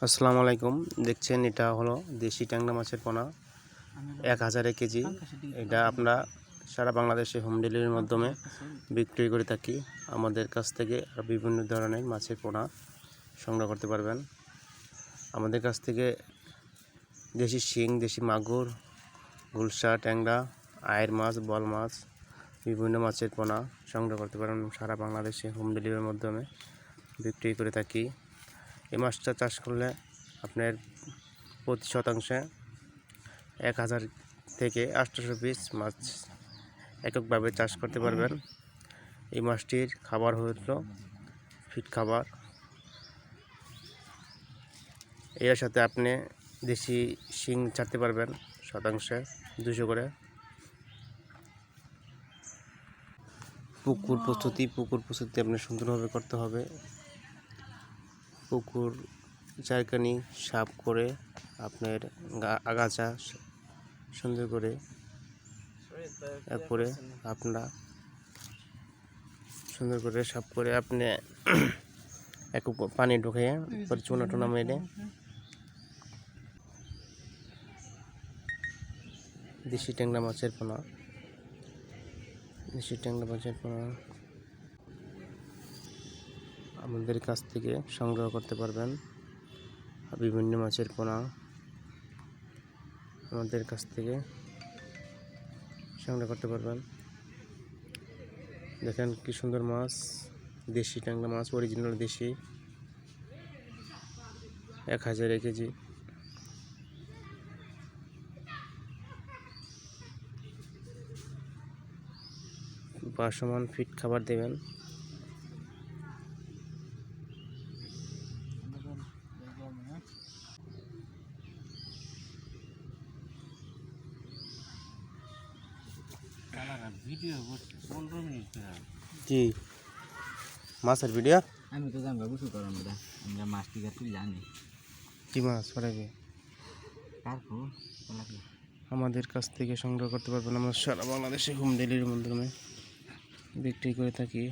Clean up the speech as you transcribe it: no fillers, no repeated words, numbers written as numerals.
আসসালামু আলাইকুম। দেখছেন এটা হলো দেশি ট্যাংরা মাছের পোনা 1000 কেজি। এটা আমরা সারা বাংলাদেশে হোম ডেলিভারির মাধ্যমে বিক্রি করে থাকি। আমাদের কাছ থেকে বিভিন্ন ধরনের মাছের পোনা সংগ্রহ করতে পারবেন। আমাদের কাছ থেকে দেশি শিং, দেশি মাগুর, গুলশা, ট্যাংরা, আয়ের মাছ, বল মাছ, বিভিন্ন মাছের পোনা সংগ্রহ করতে পারবেন। সারা বাংলাদেশে হোম ডেলিভারির মাধ্যমে বিক্রি করে থাকি। এই মাছটা চাষ করলে আপনার প্রতি শতাংশে 1000 থেকে 800 পিস মাছ এককভাবে চাষ করতে পারবেন। এই মাছটির খাবার হলো ফিড খাবার। এর সাথে আপনি দেশি শিং ছাড়তে পারবেন শতাংশে 200 করে। পুকুর প্রস্তুতি আপনি সুন্দরভাবে করতে হবে। পুকুর চারকানি সাফ করে আপনার আগাছা সুন্দর করে এরপরে আপনারা সুন্দর করে সাফ করে আপনি এক পানি ঢুকিয়ে পরে চুনা টুনা মেরে দেশি ট্যাংরা মাছের পোনা আমাদের কাছ থেকে সংগ্রহ করতে পারবেন। বিভিন্ন মাছের পোনা আমাদের কাছ থেকে সংগ্রহ করতে পারবেন। দেখেন কি সুন্দর মাছ, দেশি ট্যাংরা মাছ, অরিজিনাল দেশি, 1000 কেজি। বাসমান ফিট খাবার দেবেন। জি মাছের ভিডিও আমি তো জানবো বুঝতে পারলাম না আমরা মাছ টিকা তুই জানি কি মাছ পড়াবে আমাদের কাছ থেকে সংগ্রহ করতে পারবেন। আমরা সারা বাংলাদেশে হোম ডেলিভারির মাধ্যমে বিক্রি করে থাকি।